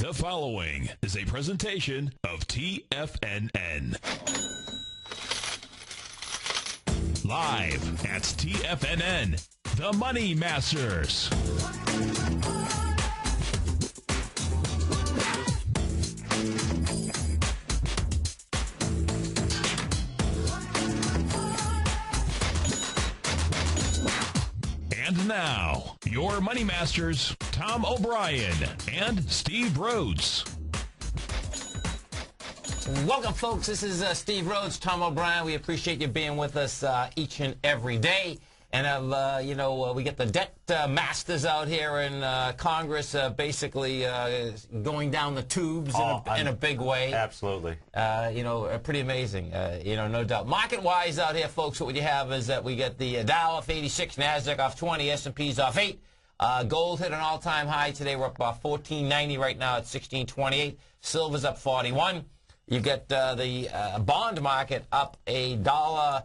The following is a presentation of TFNN. Live at TFNN, the Money Masters. And now, your Money Masters, Tom O'Brien and Steve Rhodes. Welcome, folks. This is Steve Rhodes, Tom O'Brien. We appreciate you being with us each and every day. And, we get the debt masters out here in Congress basically going down the tubes in a big way. Absolutely. Pretty amazing, no doubt. Market-wise out here, folks, what you have is that we get the Dow off 86, NASDAQ off 20, S&P's off 8. Gold hit an all-time high today. We're up about $14.90 right now at $16.28. Silver's up 41. You get the bond market up $1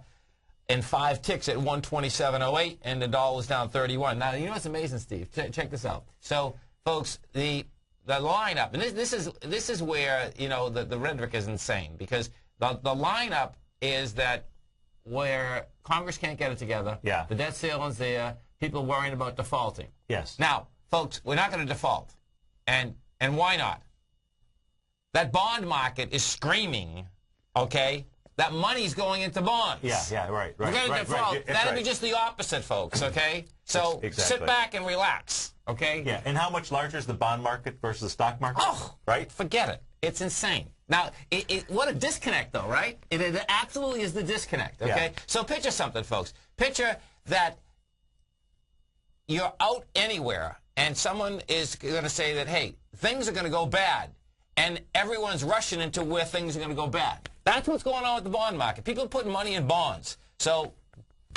and 5 ticks at 127.08, and the dollar was down 31. Now, you know what's amazing, Steve? Check this out. So, folks, the lineup, and this is where the rhetoric is insane, because the lineup is that where Congress can't get it together. Yeah. The debt ceiling's there. People worrying about defaulting. Yes. Now, folks, we're not going to default, and why not? That bond market is screaming, okay? That money's going into bonds. Yeah, right. We're going to default. Right. That'll be just the opposite, folks, okay? So exactly. Sit back and relax, okay? Yeah, and how much larger is the bond market versus the stock market? Oh, right? Forget it. It's insane. Now, what a disconnect, though, right? It absolutely is the disconnect, okay? Yeah. So picture something, folks. Picture that you're out anywhere, and someone is going to say that, hey, things are going to go bad, and everyone's rushing into where things are going to go bad. That's what's going on with the bond market. People are putting money in bonds. So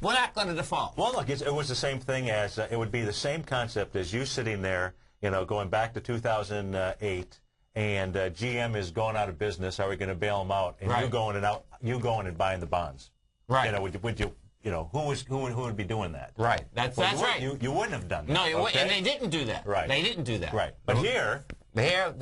we're not going to default. Well, look, it was the same thing as, it would be the same concept as you sitting there, going back to 2008, and GM is going out of business. Are we going to bail them out? And right. you going and buying the bonds. Right. Would you, who would be doing that? Right. That's right. You wouldn't have done that. No, you okay? wouldn't. And they didn't do that. Right. They didn't do that. Right. But here, they're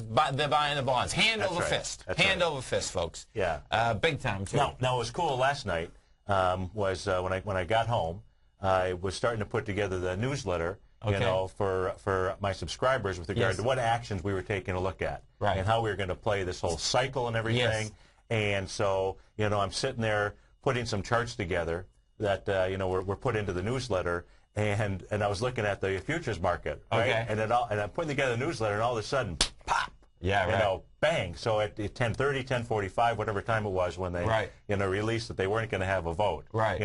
buying the bonds. Hand over fist. Hand over fist, folks. Yeah. Big time, too. Now, what was cool last night was when I got home, I was starting to put together the newsletter, for my subscribers with regard to what actions we were taking a look at. Right. And how we were going to play this whole cycle and everything. Yes. And so, I'm sitting there putting some charts together that, were put into the newsletter. And I was looking at the futures market, right? Okay. And I'm putting together the newsletter, and all of a sudden, pop! Yeah, right. Bang! So at 10:30, 10:45, whatever time it was when they, released that they weren't going to have a vote. Right.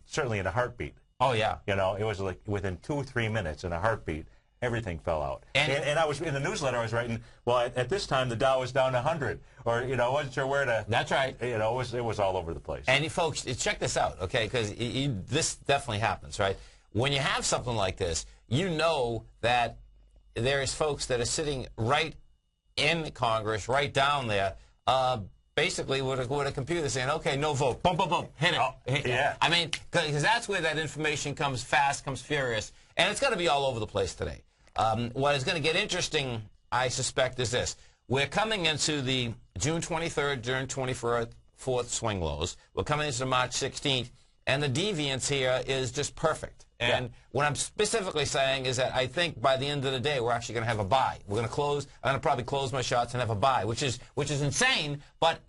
Certainly in a heartbeat. Oh yeah. It was like within 2 or 3 minutes, in a heartbeat, everything fell out. And I was in the newsletter. I was writing, well, at this time the Dow was down 100, or I wasn't sure where to. That's right. It was all over the place. And folks, check this out, okay? Because this definitely happens, right? When you have something like this, you know that there's folks that are sitting right in Congress, right down there, basically with a computer saying, okay, no vote, boom, boom, boom, hit it. Oh, yeah. I mean, because that's where that information comes fast, comes furious, and it's going to be all over the place today. What is going to get interesting, I suspect, is this. We're coming into the June 23rd, June 24th swing lows. We're coming into March 16th, and the deviance here is just perfect. And what I'm specifically saying is that I think by the end of the day, we're actually going to have a buy. We're going to close. I'm going to probably close my shots and have a buy, which is insane, but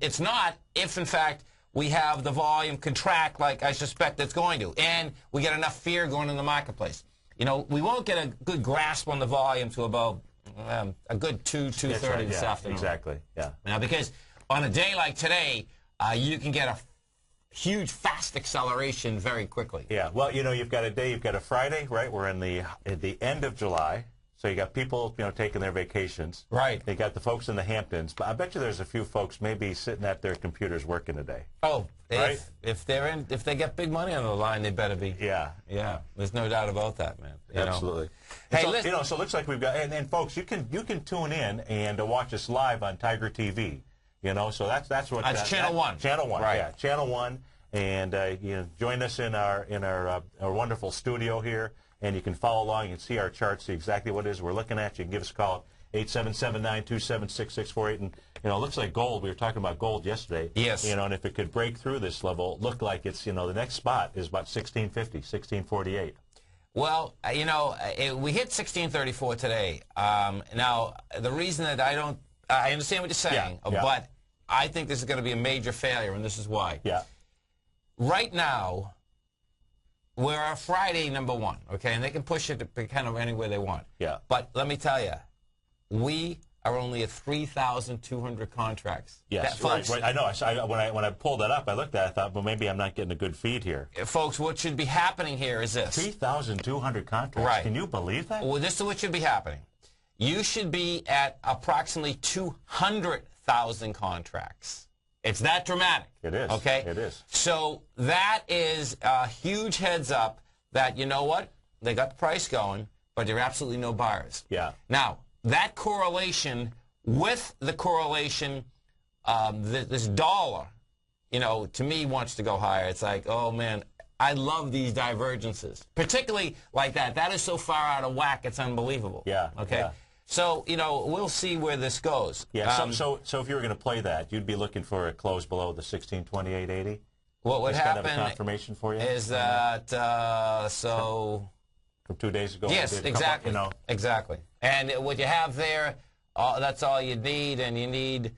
it's not if, in fact, we have the volume contract like I suspect it's going to, and we get enough fear going in the marketplace. We won't get a good grasp on the volume to about a good 2:30 this afternoon. Exactly, yeah. Now, because on a day like today, you can get a huge, fast acceleration very quickly. Yeah, well, you've got a Friday, right? We're at the end of July. So you got people, taking their vacations. Right. You got the folks in the Hamptons. But I bet you there's a few folks maybe sitting at their computers working today. Oh, right? If they get big money on the line, they better be. Yeah. Yeah. There's no doubt about that, man. Absolutely. Hey, so, so it looks like we've got, and folks, you can tune in and watch us live on Tiger TV. So that's what. That's Channel 1. Channel 1. Right. Yeah. Channel 1, and join us in our wonderful studio here. And you can follow along and see our charts, see exactly what it is we're looking at. You can give us a call 877-927-6648. And, you know, it looks like gold. We were talking about gold yesterday. Yes. You know, and if it could break through this level, look like it's, you know, the next spot is about 1650, 1648. Well, you know, we hit 1634 today. Now, the reason that I understand what you're saying, but I think this is going to be a major failure, and this is why. Yeah. Right now, we're a Friday #1, okay, and they can push it to kind of anywhere they want. Yeah. But let me tell you, we are only at 3,200 contracts. Yes, folks, right. I know. When I pulled that up, I looked at it, I thought, well, maybe I'm not getting a good feed here. Folks, what should be happening here is this. 3,200 contracts. Right. Can you believe that? Well, this is what should be happening. You should be at approximately 200,000 contracts. It's that dramatic. It is. Okay? It is. So that is a huge heads up that, you know what, they got the price going, but there are absolutely no buyers. Yeah. Now, that correlation with the correlation, this dollar, you know, to me wants to go higher. It's like, oh, man, I love these divergences, particularly like that. That is so far out of whack, it's unbelievable. Yeah. Okay? Yeah. So, you know, we'll see where this goes. Yeah, so if you were going to play that, you'd be looking for a close below the 1628.80? What would happen kind of a confirmation for you? Is that, from 2 days ago? Yes, exactly. You know? Exactly. And what you have there, that's all you need, and you need...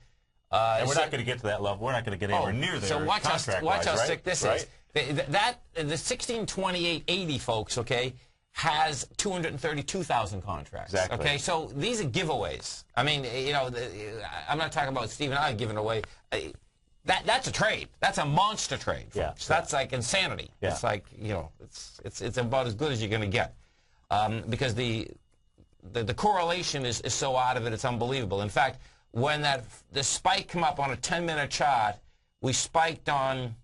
and we're not going to get to that level. We're not going to get anywhere near there. So watch how sick this right? is. The 1628.80, folks, okay, has 232,000 contracts. Exactly. Okay, so these are giveaways. I mean, you know, I'm not talking about Steve and I giving away. That's a trade. That's a monster trade, folks. Yeah. That's like insanity. Yeah. It's like, you know, it's about as good as you're going to get, because the correlation is so out of it, it's unbelievable. In fact, when the spike came up on a 10-minute chart, we spiked on,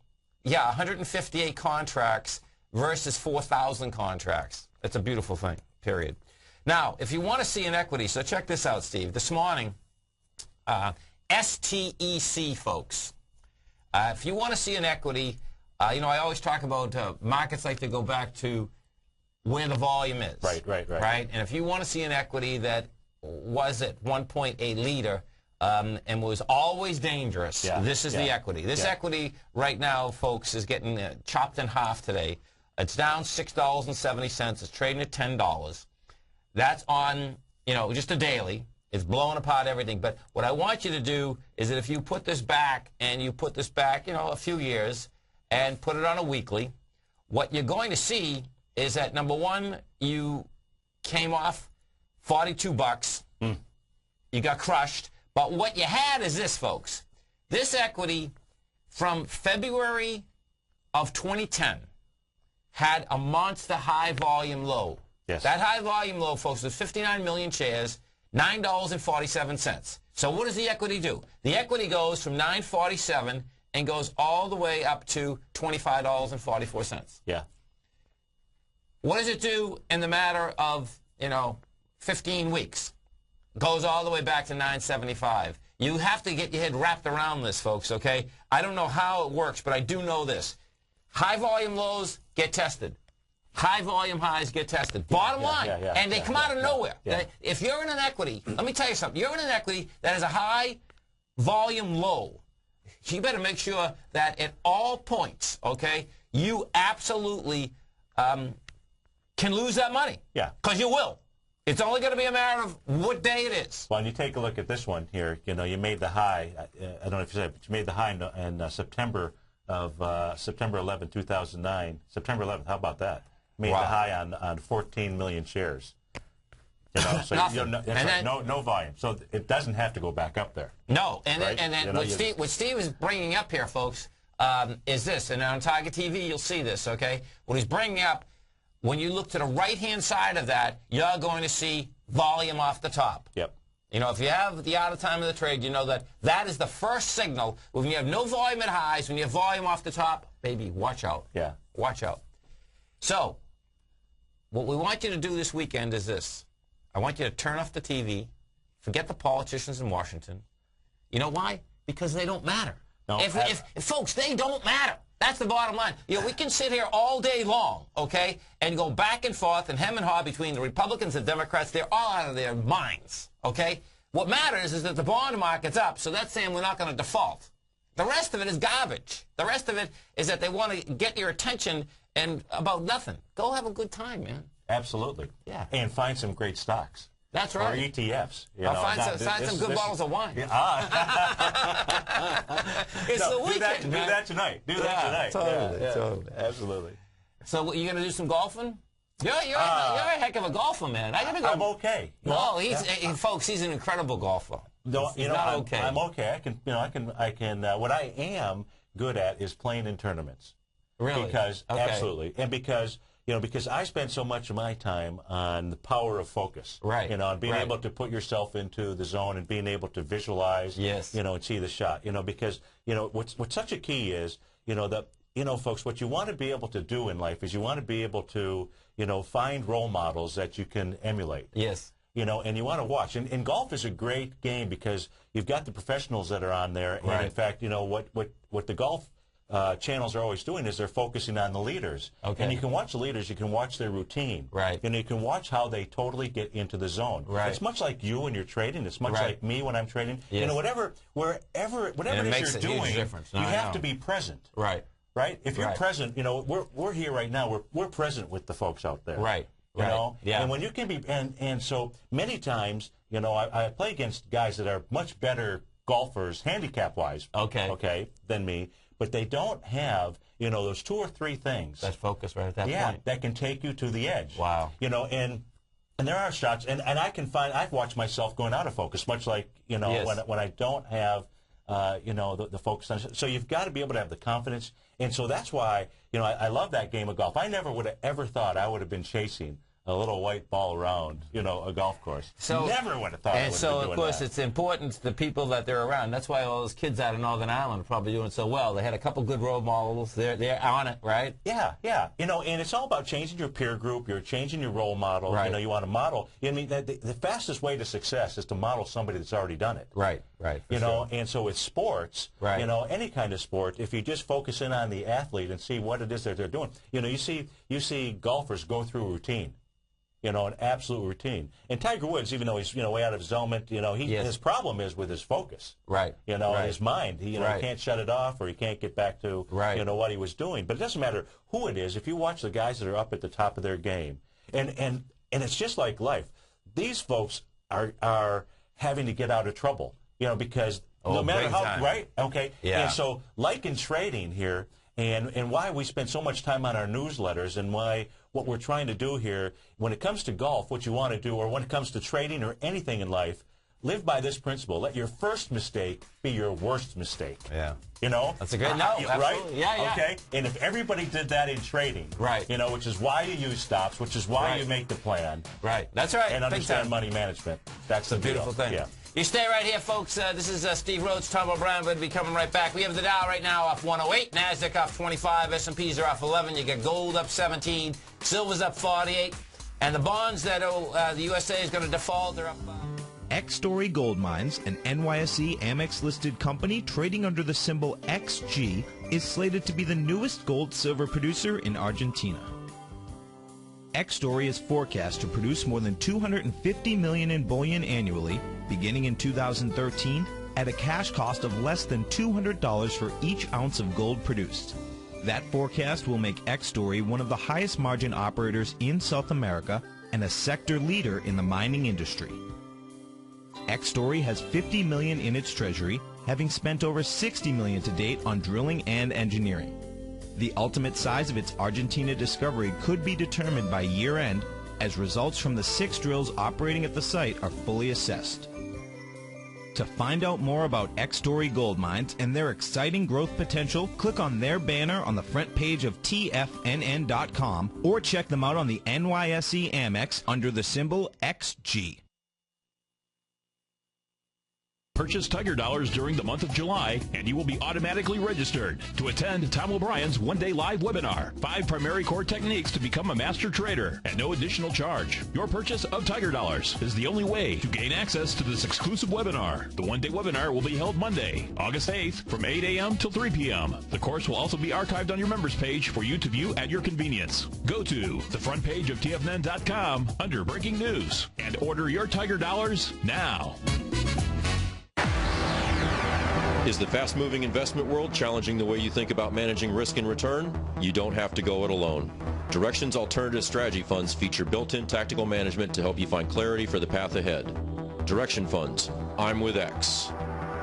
158 contracts versus 4,000 contracts. It's a beautiful thing, period. Now, if you want to see an equity, so check this out, Steve. This morning, STEC, folks. If you want to see an equity, you know, I always talk about markets like to go back to where the volume is. Right. And if you want to see an equity that was at 1.8 liter and was always dangerous, this is the equity. This equity right now, folks, is getting chopped in half today. It's down $6.70. It's trading at $10. That's on, you know, just a daily. It's blowing apart everything. But what I want you to do is that if you put this back, and you put this back, you know, a few years, and put it on a weekly, what you're going to see is that, number one, you came off 42 bucks. You got crushed. But what you had is this, folks. This equity from February of 2010 had a monster high volume low. Yes. That high volume low, folks, was 59 million shares, $9.47. So what does the equity do? The equity goes from $9.47 and goes all the way up to $25.44. Yeah. What does it do in the matter of, you know, 15 weeks? Goes all the way back to $9.75. You have to get your head wrapped around this, folks, okay? I don't know how it works, but I do know this. High volume lows get tested. High volume highs get tested. Bottom line. And they come out of nowhere. If you're in an equity, let me tell you something. You're in an equity that has a high volume low. You better make sure that at all points, okay, you absolutely can lose that money. Yeah. Because you will. It's only going to be a matter of what day it is. Well, and you take a look at this one here. You know, you made the high. I don't know if you said it, but you made the high in September of September 11, 2009. September 11th. How about that? Made the high on 14 million shares. You know, so no volume. So it doesn't have to go back up there. No, and then what Steve is bringing up here, folks, is this. And on Tiger TV, you'll see this. Okay, what he's bringing up. When you look to the right-hand side of that, you're going to see volume off the top. Yep. You know, if you have the out of time of the trade, you know that that is the first signal. When you have no volume at highs, when you have volume off the top, baby, watch out. Yeah. Watch out. So, what we want you to do this weekend is this. I want you to turn off the TV, forget the politicians in Washington. You know why? Because they don't matter. No, folks, they don't matter. That's the bottom line. You know, we can sit here all day long, okay, and go back and forth and hem and haw between the Republicans and Democrats. They're all out of their minds, okay? What matters is that the bond market's up, so that's saying we're not going to default. The rest of it is garbage. The rest of it is that they want to get your attention and about nothing. Go have a good time, man. Absolutely. Yeah. And find some great stocks. That's right. Or ETFs. I'll find some good bottles of wine. Yeah. It's the weekend, do that tonight. Do that tonight. Totally, yeah. totally. Absolutely. So you going to do some golfing? You're a heck of a golfer, man. I gotta go. I'm okay. No, folks, he's an incredible golfer. No, I'm okay. I'm okay. I can. What I am good at is playing in tournaments. Really? Because absolutely, and because I spend so much of my time on the power of focus. Right. And being able to put yourself into the zone and being able to visualize. Yes. And see the shot. Because what's such a key is folks, what you want to be able to do in life is you want to be able to find role models that you can emulate. Yes. And you want to watch. And golf is a great game because you've got the professionals that are on there. And in fact, what the golf channels are always doing is they're focusing on the leaders. Okay. And you can watch the leaders. You can watch their routine. Right. And you can watch how they totally get into the zone. Right. It's much like you when you're trading. It's much like me when I'm trading. Yes. Whatever it is you're doing, you have to be present. Right. Right? If you're present, we're here right now. We're present with the folks out there. Right. You know? Yeah. And when you can be, and so many times, I play against guys that are much better golfers, handicap-wise, than me, but they don't have, those 2 or 3 things. That's focus right at that point. Yeah, that can take you to the edge. Wow. And there are shots, and I've watched myself going out of focus, much like, when I don't have, the focus on it. So you've got to be able to have the confidence. And so that's why, I love that game of golf. I never would have ever thought I would have been chasing a little white ball around, a golf course. So never would have thought I would have been doing that. And so, of course, it's important to the people that they're around. That's why all those kids out of Northern Ireland are probably doing so well. They had a couple good role models. They're on it, right? Yeah. And it's all about changing your peer group. You're changing your role model. Right. You want to model. I mean, the fastest way to success is to model somebody that's already done it. Right. Sure. And so with sports, any kind of sport, if you just focus in on the athlete and see what it is that they're doing, you see golfers go through a routine. An absolute routine. And Tiger Woods, even though he's, way out of his element, his problem is with his focus. Right. His mind. He can't shut it off or he can't get back to, what he was doing. But it doesn't matter who it is. If you watch the guys that are up at the top of their game, and it's just like life. These folks are having to get out of trouble, because no matter how, time. Right? Okay. Yeah. And so, like in trading here, and why we spend so much time on our newsletters and why what we're trying to do here, when it comes to golf, what you want to do, or when it comes to trading or anything in life, live by this principle. Let your first mistake be your worst mistake. Yeah. That's a great note. Right? Absolutely. Yeah. Okay? And if everybody did that in trading, which is why you use stops, which is why you make the plan. Right. That's right. And understand money management. That's the beautiful thing. Yeah. You stay right here, folks. This is Steve Rhodes, Tom O'Brien. We're going to be coming right back. We have the Dow right now off 108, NASDAQ off 25, S&Ps are off 11. You got gold up 17, silver's up 48, and the bonds that the USA is going to default are up 5. X-Story Gold Mines, an NYSE Amex-listed company trading under the symbol XG, is slated to be the newest gold-silver producer in Argentina. X-Story is forecast to produce more than $250 million in bullion annually, beginning in 2013, at a cash cost of less than $200 for each ounce of gold produced. That forecast will make X-Story one of the highest margin operators in South America and a sector leader in the mining industry. X-Story has $50 million in its treasury, having spent over $60 million to date on drilling and engineering. The ultimate size of its Argentina discovery could be determined by year-end as results from the 6 drills operating at the site are fully assessed. To find out more about X-Story Gold Mines and their exciting growth potential, click on their banner on the front page of TFNN.com or check them out on the NYSE Amex under the symbol XG. Purchase Tiger Dollars during the month of July, and you will be automatically registered to attend Tom O'Brien's one-day live webinar, 5 primary core techniques to become a master trader at no additional charge. Your purchase of Tiger Dollars is the only way to gain access to this exclusive webinar. The one-day webinar will be held Monday, August 8th from 8 a.m. till 3 p.m. The course will also be archived on your members page for you to view at your convenience. Go to the front page of TFNN.com under Breaking News and order your Tiger Dollars now. Is the fast-moving investment world challenging the way you think about managing risk and return? You don't have to go it alone. Directions Alternative Strategy Funds feature built-in tactical management to help you find clarity for the path ahead. Direction Funds, I'm with X.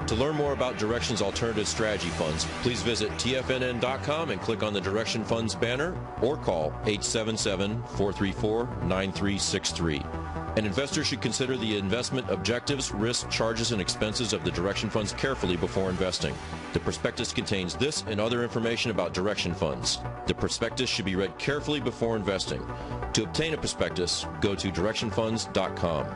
To learn more about Directions Alternative Strategy Funds, please visit TFNN.com and click on the Direction Funds banner or call 877-434-9363. An investor should consider the investment objectives, risks, charges, and expenses of the Direction Funds carefully before investing. The prospectus contains this and other information about Direction Funds. The prospectus should be read carefully before investing. To obtain a prospectus, go to directionfunds.com.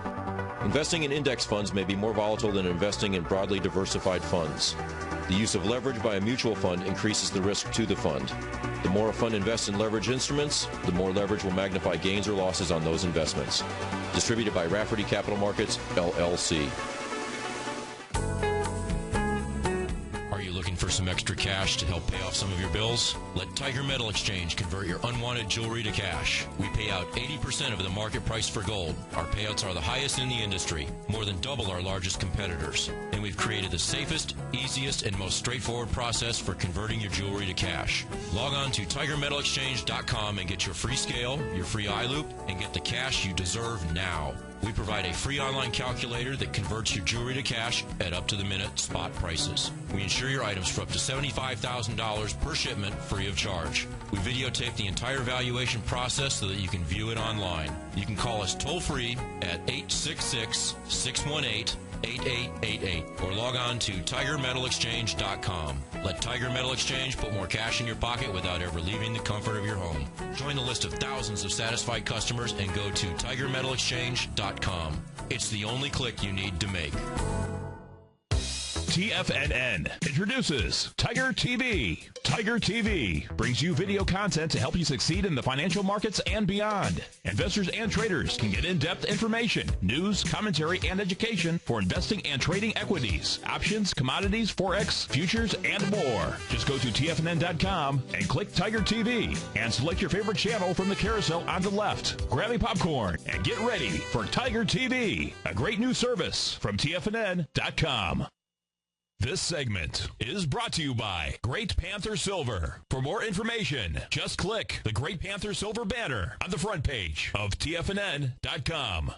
Investing in index funds may be more volatile than investing in broadly diversified funds. The use of leverage by a mutual fund increases the risk to the fund. The more a fund invests in leverage instruments, the more leverage will magnify gains or losses on those investments. Distributed by Rafferty Capital Markets, LLC. Are you looking for some extra cash to help pay off some of your bills? Let Tiger Metal Exchange convert your unwanted jewelry to cash. We pay out 80% of the market price for gold. Our payouts are the highest in the industry, more than double our largest competitors. And we've created the safest, easiest, and most straightforward process for converting your jewelry to cash. Log on to TigerMetalExchange.com and get your free scale, your free eye loop, and get the cash you deserve now. We provide a free online calculator that converts your jewelry to cash at up-to-the-minute spot prices. We insure your items for up to $75,000 per shipment free of charge. We videotape the entire valuation process so that you can view it online. You can call us toll-free at 866-618-8888 or log on to TigerMetalExchange.com. Let Tiger Metal Exchange put more cash in your pocket without ever leaving the comfort of your home. Join the list of thousands of satisfied customers and go to TigerMetalExchange.com. It's the only click you need to make. TFNN introduces Tiger TV. Tiger TV brings you video content to help you succeed in the financial markets and beyond. Investors and traders can get in-depth information, news, commentary, and education for investing and trading equities, options, commodities, forex, futures, and more. Just go to TFNN.com and click Tiger TV and select your favorite channel from the carousel on the left. Grab a popcorn and get ready for Tiger TV, a great new service from TFNN.com. This segment is brought to you by Great Panther Silver. For more information, just click the Great Panther Silver banner on the front page of TFNN.com.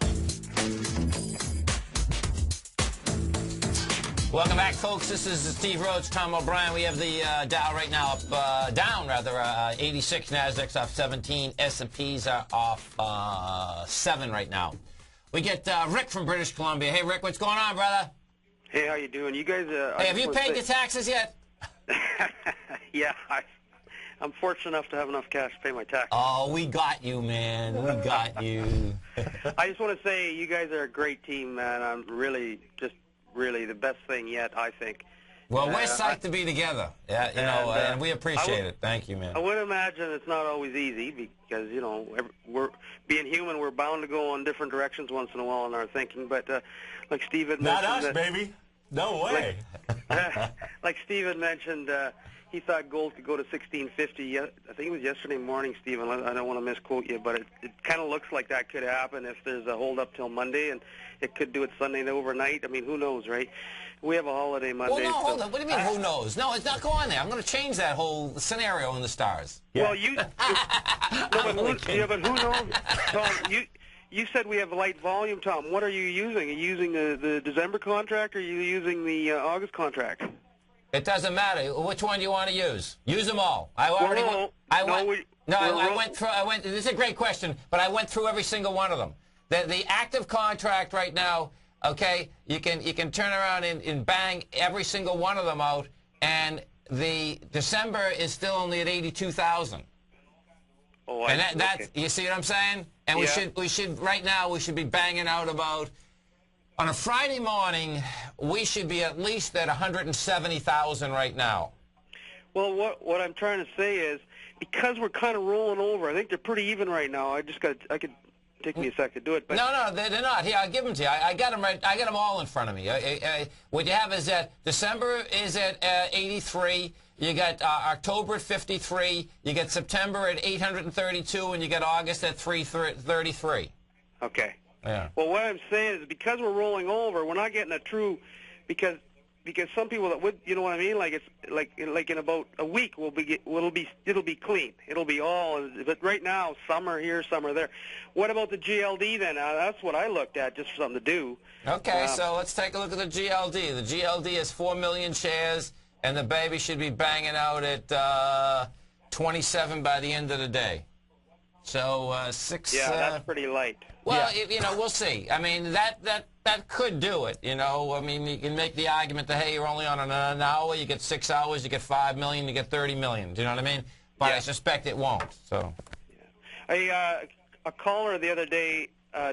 Welcome back, folks. This is Steve Rhodes, Tom O'Brien. We have the Dow right now up, down rather, 86. Nasdaq's off 17. S&Ps are off 7 right now. We get Rick from British Columbia. Hey, Rick, what's going on, brother? Hey, how you doing? You guys... hey, have you paid your taxes yet? Yeah, I'm fortunate enough to have enough cash to pay my taxes. Oh, we got you, man. We got you. I just want to say you guys are a great team, man. I'm really the best thing yet, I think. Well, we're psyched to be together. Yeah, and we appreciate it. Thank you, man. I would imagine it's not always easy because, we're being human, we're bound to go on different directions once in a while in our thinking. But like Steve had mentioned... Not us, baby. No way. Like Steve had mentioned, he thought gold could go to 1650. I think it was yesterday morning, Stephen. I don't want to misquote you, but it kind of looks like that could happen if there's a hold up till Monday, and it could do it Sunday and overnight. I mean, who knows, right? We have a holiday Monday. Well, no, hold on. What do you mean, who knows? No, it's not going there. I'm going to change that whole scenario in the stars. Yeah. Well, but who knows? Tom, you said we have light volume, Tom. What are you using? Are you using the December contract, or are you using the August contract? It doesn't matter. Which one do you want to use? Use them all. I went through. This is a great question, but I went through every single one of them. The active contract right now, okay, you can turn around and bang every single one of them out, and the December is still only at 82,000. Oh, and that's okay. You see what I'm saying? And we should right now we should be banging out about On a Friday morning, we should be at least at 170,000 right now. Well, what I'm trying to say is, because we're kind of rolling over, I think they're pretty even right now. I could take me a sec to do it. But No, they're not. Here, I'll give them to you. I got them right. I got them all in front of me. What you have is that December is at 83. You got October at 53. You get September at 832, and you get August at 333. Okay. Yeah. Well, what I'm saying is, because we're rolling over, we're not getting a true, because some people that would, you know what I mean? Like it's like in about a week it'll be clean. It'll be all. But right now, some are here, some are there. What about the GLD then? That's what I looked at just for something to do. Okay, so let's take a look at the GLD. The GLD is 4 million shares, and the baby should be banging out at 27 by the end of the day. So 6. Yeah, that's pretty light. Well, you know, we'll see. I mean, that could do it, you know. I mean, you can make the argument that, hey, you're only on an hour, you get 6 hours, you get 5 million, you get 30 million. Do you know what I mean? But I suspect it won't, so. Yeah. A caller the other day,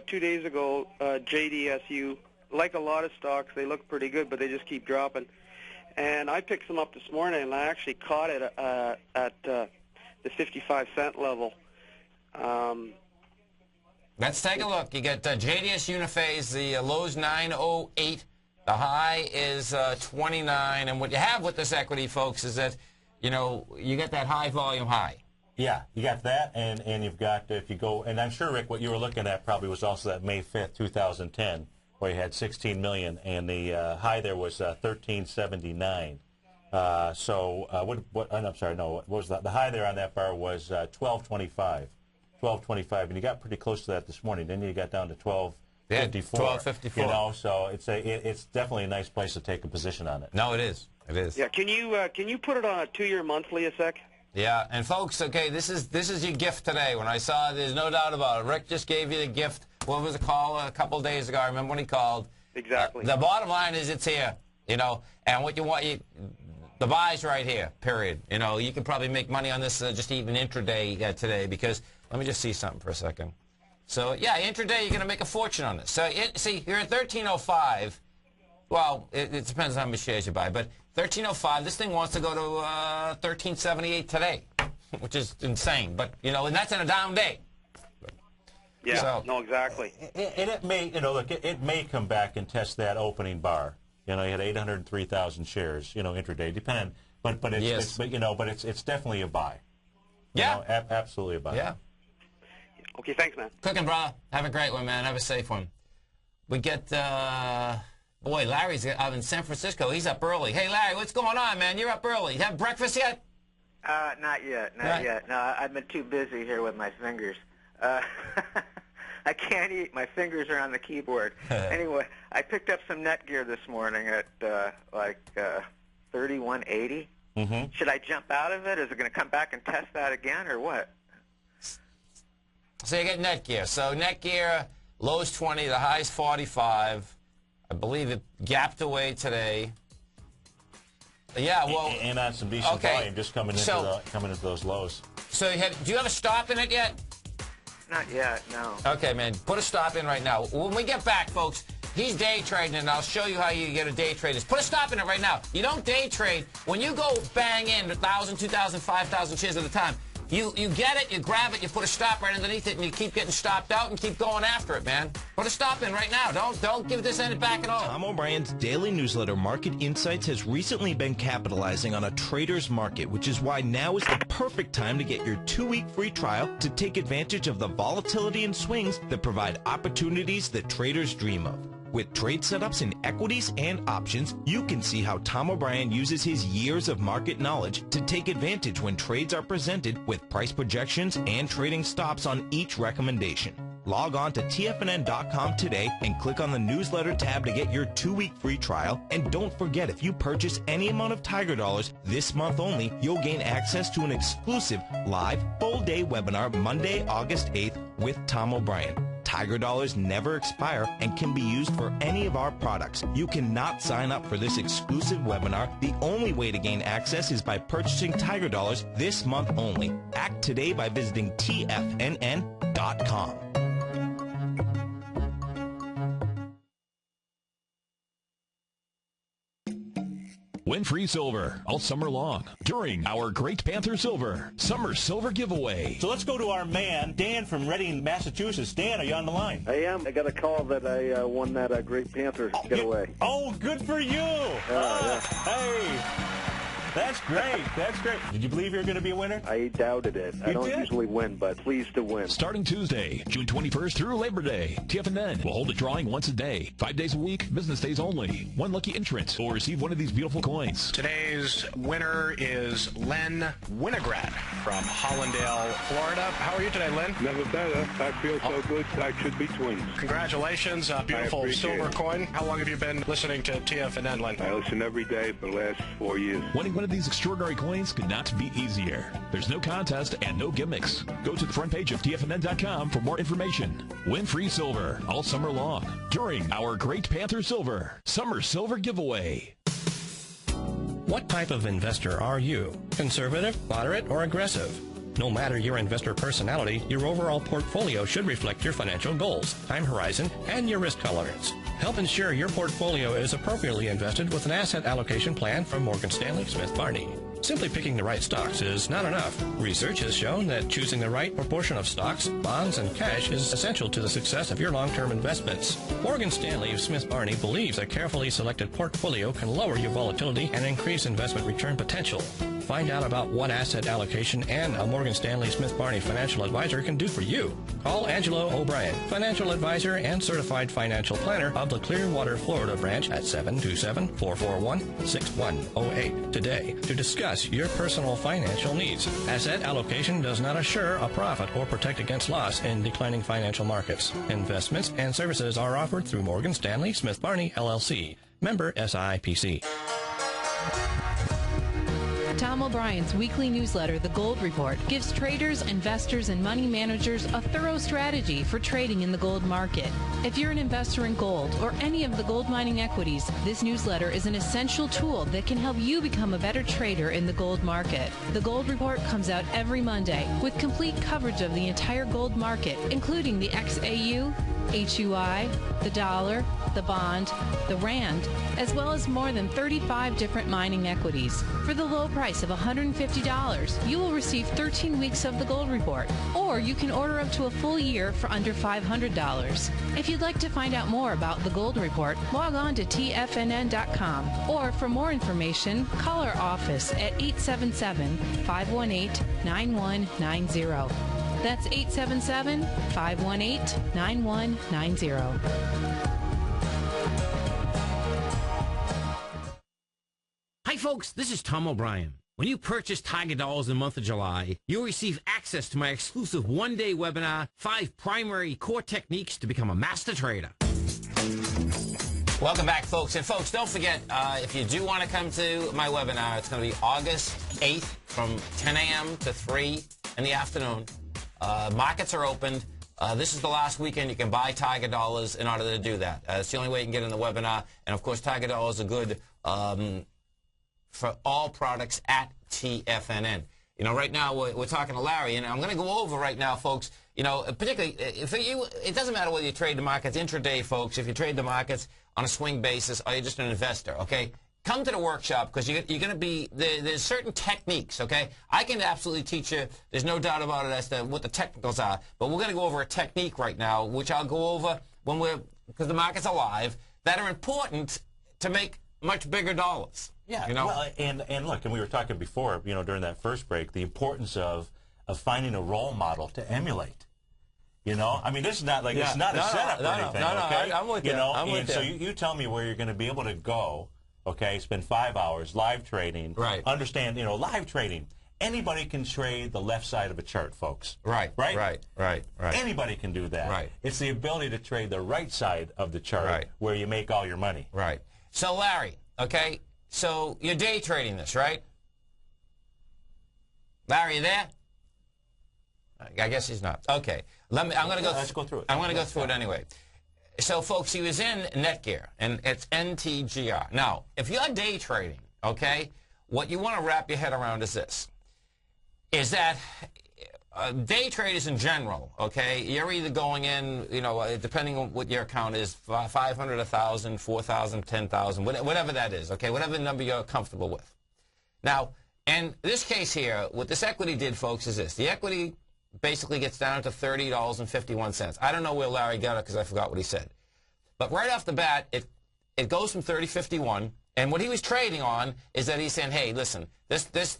2 days ago, JDSU, like a lot of stocks, they look pretty good, but they just keep dropping. And I picked some up this morning, and I actually caught it at the 55-cent level. Let's take a look. You get JDS Uniphase, the low's 908, the high is 29, and what you have with this equity, folks, is that, you know, you get that high volume high. Yeah, you got that, and you've got, if you go, and I'm sure, Rick, what you were looking at probably was also that May 5th, 2010, where you had 16 million, and the high there was 1379. I'm sorry, no, what was that? The high there on that bar was 1225. 1225, and you got pretty close to that this morning, didn't you? You got down to 1254. 1254. You know, so it's definitely a nice place to take a position on it. No, it is. It is. Yeah. Can you put it on a 2-year monthly a sec? Yeah, and folks, okay, this is your gift today. When I saw it, there's no doubt about it. Rick just gave you the gift. What was the call a couple of days ago? I remember when he called. Exactly. The bottom line is it's here, you know, and what you want, the buy's right here, period. You know, you can probably make money on this just even intraday today, because let me just see something for a second. So, yeah, intraday, you're going to make a fortune on this. So, see, you're at 1305. Well, it depends on how many shares you buy, but 1305, this thing wants to go to 1378 today, which is insane. But, you know, and that's in a down day. Yeah, So, no, exactly. And it may, you know, look, it may come back and test that opening bar. You know, you had 803,000 shares, you know, intraday, depending. But it's definitely a buy. yeah. You know, absolutely a buy. Yeah. Okay, thanks, man. Cooking, brother. Have a great one, man. Have a safe one. We get, boy, Larry's out in San Francisco. He's up early. Hey, Larry, what's going on, man? You're up early. You have breakfast yet? Not yet. Not yet. No, I've been too busy here with my fingers. I can't eat. My fingers are on the keyboard. Anyway, I picked up some Netgear this morning at 3180. Mm-hmm. Should I jump out of it? Is it going to come back and test that again, or what? So you get Netgear. So Netgear, low's 20, the high's 45. I believe it gapped away today. Yeah, well, and on some decent volume, just coming into those lows. So do you have a stop in it yet? Not yet, no. Okay, man, put a stop in right now. When we get back, folks, he's day trading, and I'll show you how you get a day trade. Put a stop in it right now. You don't day trade. When you go bang in 1,000, 2,000, 5,000 shares at a time, you get it, you grab it, you put a stop right underneath it, and you keep getting stopped out and keep going after it, man. Put a stop in right now. Don't give this end back at all. Tom O'Brien's daily newsletter, Market Insights, has recently been capitalizing on a trader's market, which is why now is the perfect time to get your 2-week free trial to take advantage of the volatility and swings that provide opportunities that traders dream of. With trade setups in equities and options, you can see how Tom O'Brien uses his years of market knowledge to take advantage when trades are presented with price projections and trading stops on each recommendation. Log on to TFNN.com today and click on the newsletter tab to get your 2-week free trial. And don't forget, if you purchase any amount of Tiger Dollars this month only, you'll gain access to an exclusive live full-day webinar Monday, August 8th with Tom O'Brien. Tiger Dollars never expire and can be used for any of our products. You cannot sign up for this exclusive webinar. The only way to gain access is by purchasing Tiger Dollars this month only. Act today by visiting TFNN.com. Win free silver all summer long during our Great Panther Silver Summer Silver Giveaway. So let's go to our man, Dan from Reading, Massachusetts. Dan, are you on the line? I am. I got a call that I won that Great Panther Giveaway. Oh, good for you. Yeah. Hey. That's great. That's great. Did you believe you were going to be a winner? I doubted it. I don't usually win, but pleased to win. Starting Tuesday, June 21st through Labor Day, TFNN will hold a drawing once a day, 5 days a week, business days only. One lucky entrant will receive one of these beautiful coins. Today's winner is Len Winograd from Hollandale, Florida. How are you today, Len? Never better. I feel so good. I should be twins. Congratulations. Beautiful silver coin. How long have you been listening to TFNN, Len? I listen every day for the last 4 years. Winning one of these extraordinary coins could not be easier. There's no contest and no gimmicks. Go to the front page of TFNN.com for more information. Win free silver all summer long during our Great Panther Silver Summer Silver Giveaway. What type of investor are you? Conservative, moderate, or aggressive? No matter your investor personality, your overall portfolio should reflect your financial goals, time horizon, and your risk tolerance. Help ensure your portfolio is appropriately invested with an asset allocation plan from Morgan Stanley Smith Barney. Simply picking the right stocks is not enough. Research has shown that choosing the right proportion of stocks, bonds, and cash is essential to the success of your long-term investments. Morgan Stanley Smith Barney believes a carefully selected portfolio can lower your volatility and increase investment return potential. Find out about what asset allocation and a Morgan Stanley Smith Barney financial advisor can do for you. Call Angelo O'Brien, financial advisor and certified financial planner of the Clearwater, Florida branch at 727-441-6108 today to discuss your personal financial needs. Asset allocation does not assure a profit or protect against loss in declining financial markets. Investments and services are offered through Morgan Stanley Smith Barney, LLC. Member SIPC. Tom O'Brien's weekly newsletter, The Gold Report, gives traders, investors, and money managers a thorough strategy for trading in the gold market. If you're an investor in gold or any of the gold mining equities, this newsletter is an essential tool that can help you become a better trader in the gold market. The Gold Report comes out every Monday with complete coverage of the entire gold market, including the XAU, HUI, the dollar, the bond, the rand, as well as more than 35 different mining equities. For the low price of $150, you will receive 13 weeks of the Gold Report, or you can order up to a full year for under $500. If you'd like to find out more about the Gold Report, log on to tfnn.com, or for more information, call our office at 877-518-9190. That's 877-518-9190. Hi folks, this is Tom O'Brien. When you purchase Tiger Dollars in the month of July, you'll receive access to my exclusive one-day webinar, 5 primary core techniques to become a master trader. Welcome back, folks. And folks, don't forget, if you do want to come to my webinar, it's going to be August 8th from 10 a.m. to 3 in the afternoon. Markets are opened. This is the last weekend you can buy Tiger Dollars in order to do that. It's the only way you can get in the webinar. And, of course, Tiger Dollars are good for all products at TFNN. You know, right now we're talking to Larry, and I'm going to go over right now, folks, you know, particularly for you, it doesn't matter whether you trade the markets intraday, folks, if you trade the markets on a swing basis or you're just an investor, okay? Come to the workshop because you're going to be, there's certain techniques, okay? I can absolutely teach you, there's no doubt about it as to what the technicals are, but we're going to go over a technique right now, which I'll go over when because the markets are live, that are important to make much bigger dollars. Yeah, you know? Well, and look, and we were talking before, you know, during that first break, the importance of finding a role model to emulate. You know, I mean, this is not like it's not a setup or anything. Okay, I'm with you. I'm with you. So you tell me where you're going to be able to go. Okay, spend 5 hours live trading. Right. Understand, you know, live trading. Anybody can trade the left side of a chart, folks. Right. Right. Right. Anybody can do that. Right. It's the ability to trade the right side of the chart where you make all your money. Right. So, Larry, okay, so you're day trading this, right? Larry, you there? I guess he's not. Okay. I'm going to go. Let's go through it. I'm going to go through it anyway. So, folks, he was in Netgear, and it's NTGR. Now, if you're day trading, okay, what you want to wrap your head around is this, is that day traders in general, okay, you're either going in, depending on what your account is, 500, 1,000, 4,000, 10,000, whatever that is, okay, whatever number you're comfortable with. Now, in this case here, what this equity did, folks, is this. The equity basically gets down to $30.51. I don't know where Larry got it because I forgot what he said. But right off the bat, it goes from $30.51, and what he was trading on is that he's saying, hey, listen, this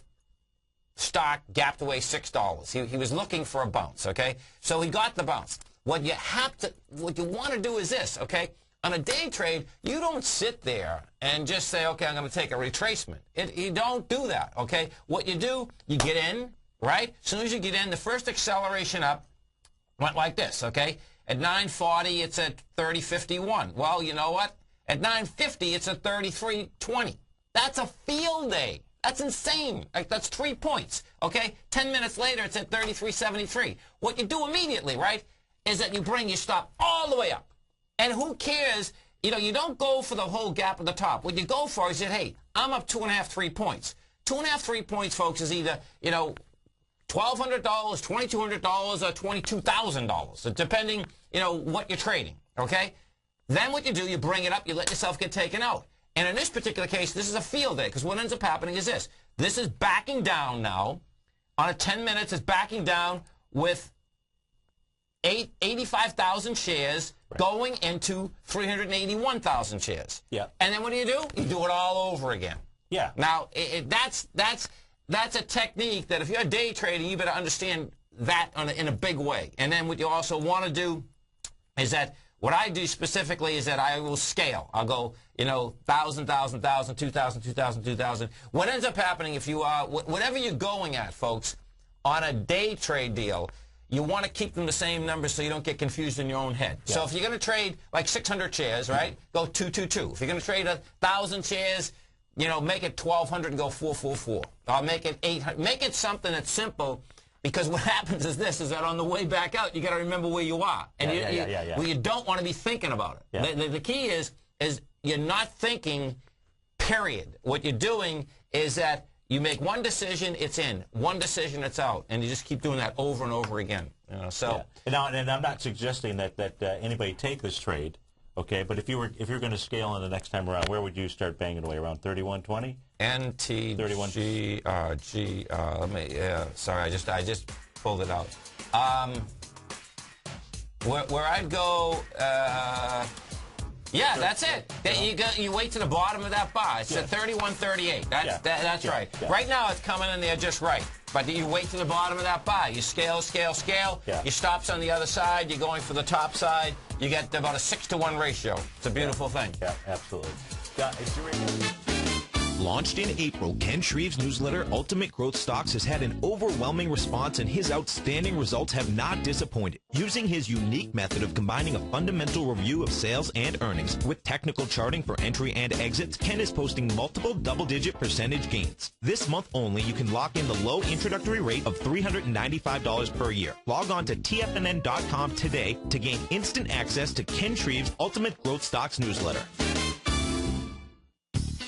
stock gapped away $6. He was looking for a bounce, okay? So he got the bounce. What you want to do is this, okay? On a day trade, you don't sit there and just say, okay, I'm going to take a retracement. You don't do that, okay? What you do, you get in, right? As soon as you get in, the first acceleration up went like this, okay? At 9:40, it's at 30.51. Well, you know what? At 9:50, it's at 33.20. That's a field day. That's insane. Like, that's 3 points, okay? 10 minutes later, it's at 33.73. What you do immediately, right, is that you bring your stop all the way up. And who cares? You don't go for the whole gap at the top. What you go for is that, hey, I'm up 2.5, 3 points. 2.5, 3 points, folks, is either, $1,200, $2,200, or $22,000, depending, what you're trading, okay? Then what you do, you bring it up, you let yourself get taken out. And in this particular case, this is a field day, because what ends up happening is this. This is backing down now. On a 10 minutes, it's backing down with 85,000 shares going into 381,000 shares. Yeah. And then what do? You do it all over again. Yeah. Now, that's a technique that if you're a day trader, you better understand that in a big way. And then what you also want to do is that what I do specifically is that I will scale. I'll go, 1,000, 1,000, 1,000, 2,000, 2,000, 2,000. What ends up happening if you are, whatever you're going at, folks, on a day trade deal, you want to keep them the same number so you don't get confused in your own head. Yeah. So if you're going to trade like 600 shares, right, go 222. If you're going to trade 1,000 shares, make it 1,200 and go 444. Or make it 800. Make it something that's simple, because what happens is this, is that on the way back out, you got to remember where you are. And well, you don't want to be thinking about it. Yeah. The key is you're not thinking, period. What you're doing is that you make one decision, it's in. One decision, it's out. And you just keep doing that over and over again. So. Yeah. And I'm not suggesting that anybody take this trade, okay? But if you're going to scale on the next time around, where would you start banging away? Around 31.20? NTG, sorry, I just pulled it out. Where I'd go, yeah, that's it. You wait to the bottom of that bar. It's at 31.38. That's right. Yeah. Right now, it's coming in there just right. But you wait to the bottom of that bar. You scale, scale, scale. Yeah. Your stop's on the other side. You're going for the top side. You get about a 6-to-1 ratio. It's a beautiful thing. Yeah, absolutely. Launched in April, Ken Shreve's newsletter, Ultimate Growth Stocks, has had an overwhelming response, and his outstanding results have not disappointed. Using his unique method of combining a fundamental review of sales and earnings with technical charting for entry and exits, Ken is posting multiple double-digit percentage gains. This month only, you can lock in the low introductory rate of $395 per year. Log on to TFNN.com today to gain instant access to Ken Shreve's Ultimate Growth Stocks newsletter.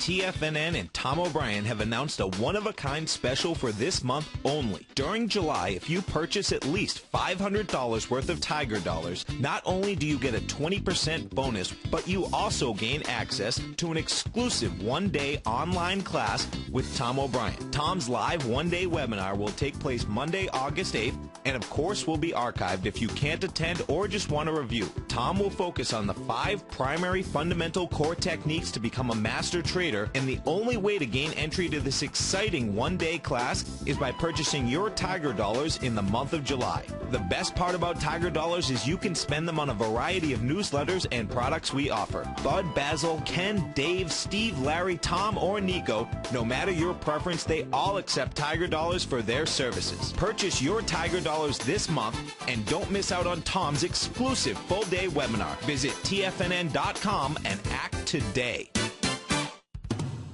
TFNN and Tom O'Brien have announced a one-of-a-kind special for this month only. During July, if you purchase at least $500 worth of Tiger Dollars, not only do you get a 20% bonus, but you also gain access to an exclusive one-day online class with Tom O'Brien. Tom's live one-day webinar will take place Monday, August 8th, and of course will be archived if you can't attend or just want to review. Tom will focus on the 5 primary fundamental core techniques to become a master trader, and the only way to gain entry to this exciting one-day class is by purchasing your Tiger Dollars in the month of July. The best part about Tiger Dollars is you can spend them on a variety of newsletters and products we offer. Bud, Basil, Ken, Dave, Steve, Larry, Tom, or Nico, no matter your preference, they all accept Tiger Dollars for their services. Purchase your Tiger Dollars this month and don't miss out on Tom's exclusive full-day webinar. Visit TFNN.com and act today.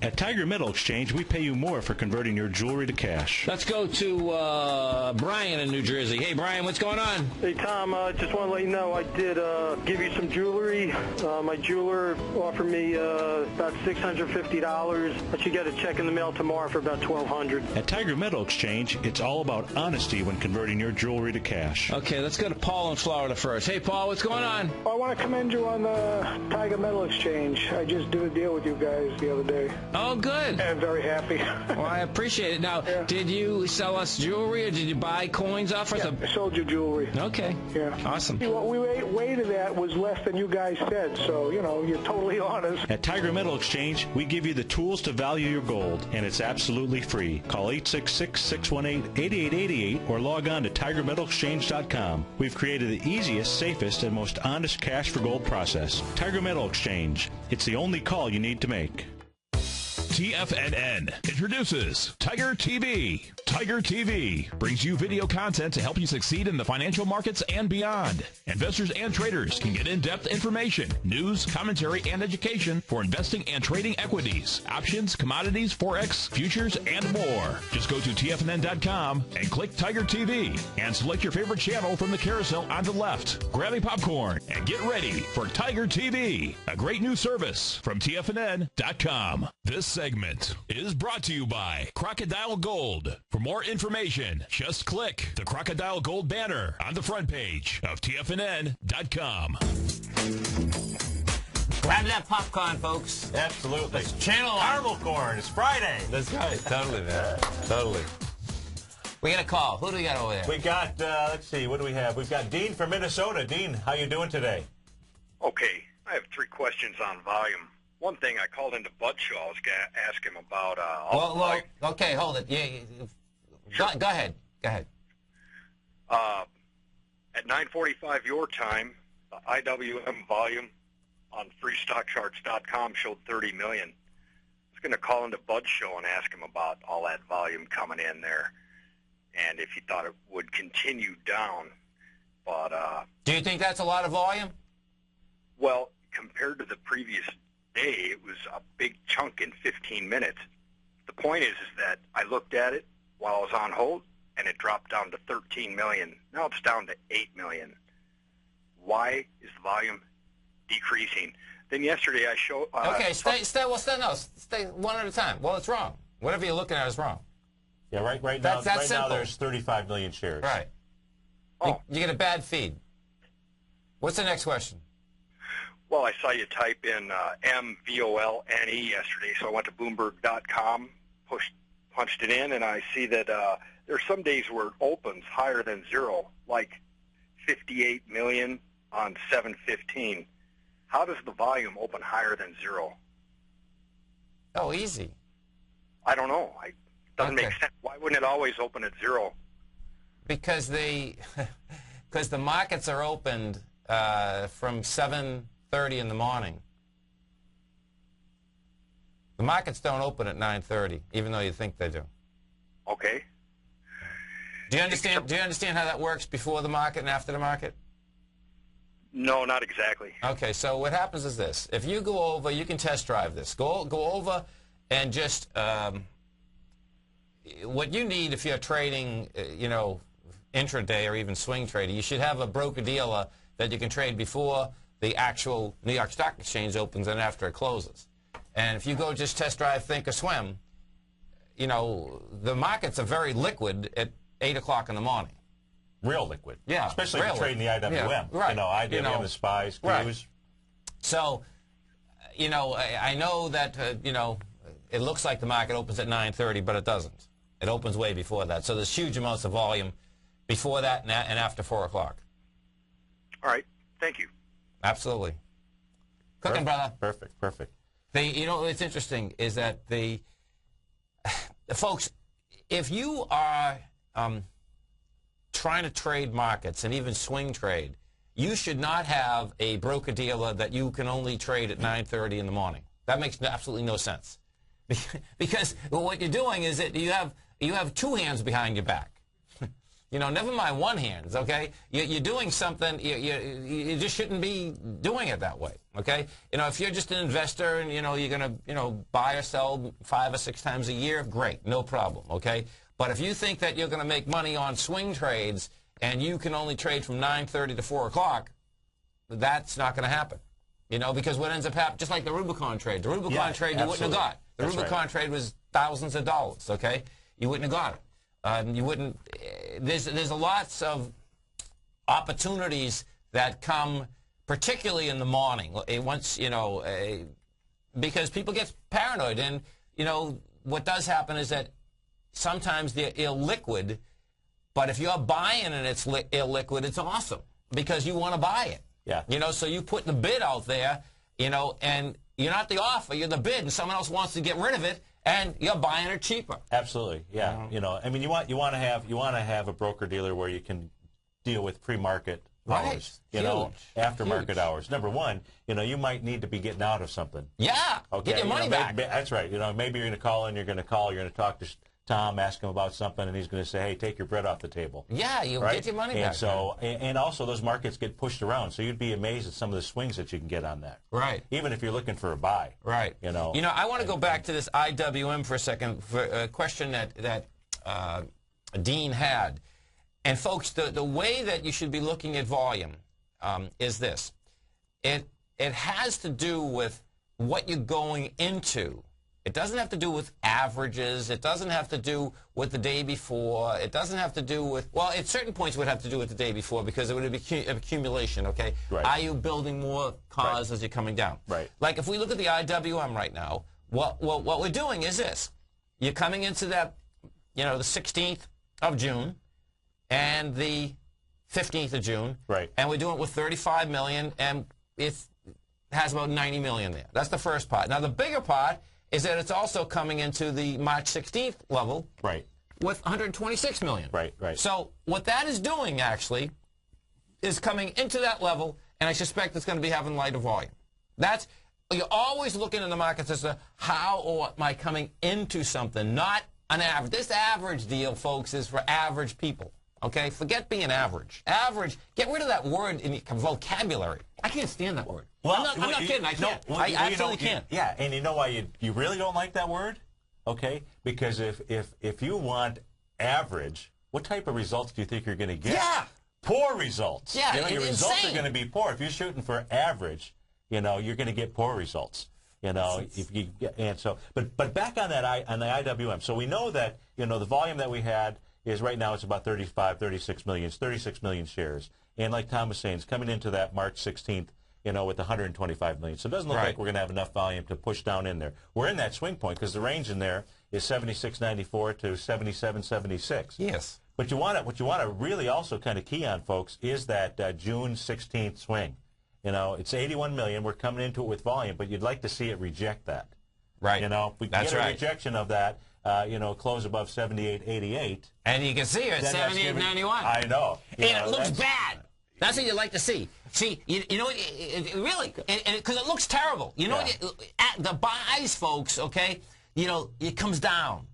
At Tiger Metal Exchange, we pay you more for converting your jewelry to cash. Let's go to Brian in New Jersey. Hey, Brian, what's going on? Hey, Tom, just want to let you know I did give you some jewelry. My jeweler offered me about $650, but you get a check in the mail tomorrow for about $1,200. At Tiger Metal Exchange, it's all about honesty when converting your jewelry to cash. Okay, let's go to Paul in Florida first. Hey, Paul, what's going on? I want to commend you on the Tiger Metal Exchange. I just did a deal with you guys the other day. Oh, good. And very happy. Well, I appreciate it. Now, did you sell us jewelry or did you buy coins off us? I sold you jewelry. Okay. Yeah. Awesome. What we weighted at was less than you guys said, so, you know, you're totally honest. At Tiger Metal Exchange, we give you the tools to value your gold, and it's absolutely free. Call 866-618-8888 or log on to TigerMetalExchange.com. We've created the easiest, safest, and most honest cash for gold process. Tiger Metal Exchange. It's the only call you need to make. TFNN introduces Tiger TV. Tiger TV brings you video content to help you succeed in the financial markets and beyond. Investors and traders can get in-depth information, news, commentary, and education for investing and trading equities, options, commodities, forex, futures, and more. Just go to TFNN.com and click Tiger TV and select your favorite channel from the carousel on the left. Grab a popcorn and get ready for Tiger TV, a great new service from TFNN.com. This segment is brought to you by Crocodile Gold. For more information, just click the Crocodile Gold banner on the front page of TFNN.com. Grab that popcorn, folks. Absolutely. Let's channel caramel corn. It's Friday. That's right. Totally, man. Totally. We got a call. Who do we got over there? We got, let's see, what do we have? We've got Dean from Minnesota. Dean, how you doing today? Okay. I have 3 questions on volume. One thing, I called into Bud Show. I was going to ask him about... well, okay, hold it. Yeah, sure. Go ahead. Go ahead. At 9:45 your time, the IWM volume on freestockcharts.com showed 30 million. I was going to call into Bud Show and ask him about all that volume coming in there and if he thought it would continue down. But do you think that's a lot of volume? Well, compared to the previous day, it was a big chunk in 15 minutes. The point is that I looked at it while I was on hold, and it dropped down to 13 million. Now it's down to 8 million. Why is the volume decreasing? Then yesterday I showed... okay, stay one at a time. Well, it's wrong. Whatever you're looking at is wrong. Yeah, right now there's 35 million shares. Right. Oh. You get a bad feed. What's the next question? Well, I saw you type in MVOLNE yesterday, so I went to Bloomberg.com, punched it in, and I see that there are some days where it opens higher than zero, like 58 million on 7/15. How does the volume open higher than zero? Oh, easy. I don't know. It doesn't make sense. Why wouldn't it always open at zero? Because the markets are opened from 7:30 in the morning. The markets don't open at 9:30, even though you think they do. Okay. Do you understand how that works before the market and after the market? No, not exactly. Okay, so what happens is this. If you go over, you can test drive this. Go over and just what you need if you're trading, intraday or even swing trading, you should have a broker-dealer that you can trade before the actual New York Stock Exchange opens and after it closes. And if you go just test drive, think, or swim, the markets are very liquid at 8 o'clock in the morning. Real liquid. Yeah. Especially if you're trading the IWM. Yeah, right. IWM, the SPYs, Qs. Right. So, I know that, it looks like the market opens at 9:30, but it doesn't. It opens way before that. So there's huge amounts of volume before that and after 4 o'clock. All right. Thank you. Absolutely. Cooking, brother. Perfect. What's interesting is that folks, if you are trying to trade markets and even swing trade, you should not have a broker-dealer that you can only trade at 9:30 in the morning. That makes absolutely no sense. Because what you're doing is that you have two hands behind your back. never mind one hands, okay? You're doing something, you just shouldn't be doing it that way, okay? If you're just an investor and, you're going to, buy or sell 5 or 6 times a year, great, no problem, okay? But if you think that you're going to make money on swing trades and you can only trade from 9:30 to 4 o'clock, that's not going to happen, because what ends up happening, just like the Rubicon trade. The Rubicon trade you wouldn't have got. The Rubicon trade was thousands of dollars, okay? You wouldn't have got it. You wouldn't. There's lots of opportunities that come, particularly in the morning. Once because people get paranoid, and what does happen is that sometimes they're illiquid. But if you're buying and it's illiquid, it's awesome because you want to buy it. Yeah. So you put the bid out there, and you're not the offer, you're the bid, and someone else wants to get rid of it. And you're buying it cheaper. Absolutely, yeah. You want to have a broker dealer where you can deal with pre-market hours, after market hours. Number one, you might need to be getting out of something. Yeah. Okay. Get your money back. That's right. Maybe you're going to call in. You're going to talk to Tom, ask him about something, and he's going to say, "Hey, take your bread off the table." Yeah, you'll get your money back. And so, and also those markets get pushed around, so you'd be amazed at some of the swings that you can get on that. Right. Even if you're looking for a buy. Right. I want to go back to this IWM for a second for a question that Dean had, and folks, the way that you should be looking at volume is this: it has to do with what you're going into. It doesn't have to do with averages. It doesn't have to do with the day before. It doesn't have to do with, well, at certain points it would have to do with the day before because it would be accumulation, okay? Right. Are you building more cars as you're coming down? Right. Like if we look at the IWM right now, what we're doing is this. You're coming into that, the 16th of June and the 15th of June. Right. And we're doing it with 35 million, and it has about 90 million there. That's the first part. Now the bigger part is that it's also coming into the March 16th level with 126 million. Right. So what that is doing, actually, is coming into that level, and I suspect it's going to be having lighter volume. You're always looking in the markets as to how or am I coming into something, not an average. This average deal, folks, is for average people. Okay? Forget being average. Average, get rid of that word in your vocabulary. I can't stand that word. Well, I'm not kidding. I can't. I absolutely can't. Yeah, and you know why you really don't like that word? Okay? Because if you want average, what type of results do you think you're going to get? Yeah. Poor results. Yeah, your results are going to be poor. If you're shooting for average, you're going to get poor results. But back on that on the IWM. So we know that the volume that we had is right now it's about 36 million shares. And like Tom was saying, it's coming into that March 16th, with 125 million. So it doesn't look like we're going to have enough volume to push down in there. We're in that swing point because the range in there is 76.94 to 77.76. Yes. But what you want to really also kind of key on, folks, is that June 16th swing. It's 81 million. We're coming into it with volume, but you'd like to see it reject that. Right. We get a rejection of that. Close above 78.88. And you can see it at 78.91. I know. And it looks bad. That's what you like to see. See, really, because it looks terrible. The buys, folks, okay, it comes down.